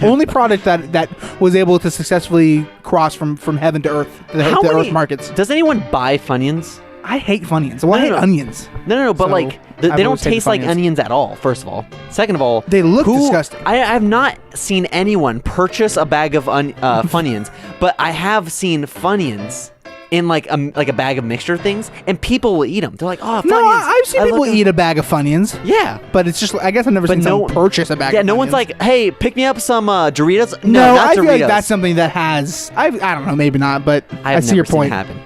Only product that was able to successfully cross from heaven to earth, to earth markets. Does anyone buy Funyuns? I hate Funyuns. Well, I hate onions. No, but they don't taste like onions at all, first of all. Second of all, they look disgusting. I have not seen anyone purchase a bag of Funyuns, but I have seen Funyuns in like a bag of mixture things, and people will eat them. They're like, oh, Funyuns. No, I've seen people eat a bag of Funyuns. Yeah. But it's just, I guess I've never seen someone purchase a bag of Funyuns. Yeah, no one's like, hey, pick me up some Doritos. No, not I feel Doritos. like that's something that has, I don't know, maybe not, but I see your point. Happen.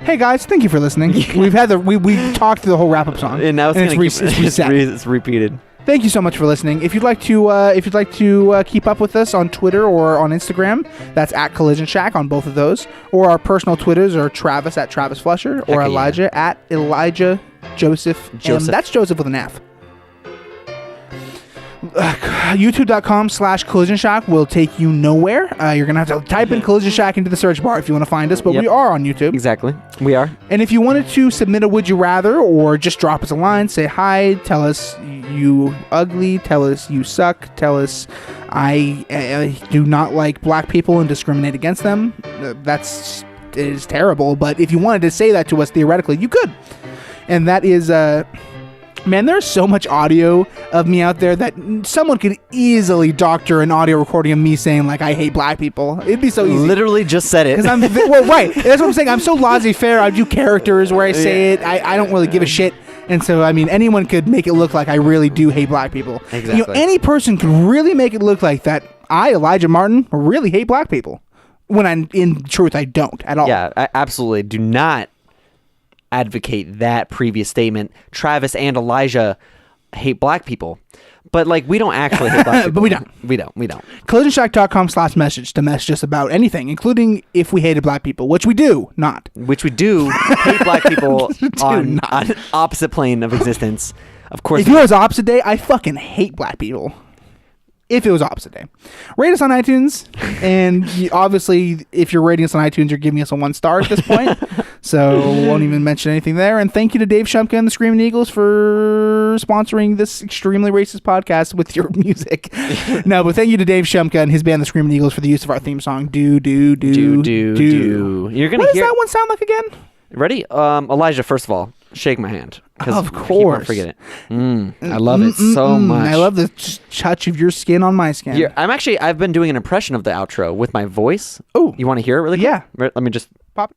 Hey guys, thank you for listening. We've had we talked through the whole wrap-up song, and now it's reset. It's repeated. Thank you so much for listening. If you'd like to keep up with us on Twitter or on Instagram, that's at Collision Shack on both of those. Or our personal Twitters are Travis at Travis Flusher or Elijah at Elijah Joseph. That's Joseph with an F. YouTube.com/Collision Shack will take you nowhere. You're going to have to type in Collision Shack into the search bar if you want to find us, but we are on YouTube. Exactly. We are. And if you wanted to submit a Would You Rather or just drop us a line, say hi, tell us you ugly, tell us you suck, tell us I do not like black people and discriminate against them. It is terrible, but if you wanted to say that to us, theoretically, you could. And that is... Man, there's so much audio of me out there that someone could easily doctor an audio recording of me saying, like, I hate black people. It'd be so easy. Literally just said it. Well, right. That's what I'm saying. I'm so laissez-faire. I do characters where I say it. I don't really give a shit. And so, I mean, anyone could make it look like I really do hate black people. Exactly. Any person could really make it look like that I, Elijah Martin, really hate black people. When in truth, I don't at all. Yeah, I absolutely do not advocate that previous statement. Travis and Elijah hate black people. But, like, we don't actually hate black people. But we don't. We don't. CollisionShock.com/message to message us about anything, including if we hated black people, which we do not. Which we do hate black people on opposite plane of existence. Of course. If it was opposite day, I fucking hate black people. If it was opposite day. Rate us on iTunes. And obviously, if you're rating us on iTunes, you're giving us a 1 star at this point. So won't even mention anything there. And thank you to Dave Shumka and the Screaming Eagles for sponsoring this extremely racist podcast with your music. No, but thank you to Dave Shumka and his band, the Screaming Eagles, for the use of our theme song, Do, Do, Do, Do. You're gonna What hear... does that one sound like again? Ready? Elijah, first of all, shake my hand. Of course. People won't forget it. I love it so much. I love the touch of your skin on my skin. I've been doing an impression of the outro with my voice. Oh. You want to hear it really quick? Yeah. Let me just... Pop.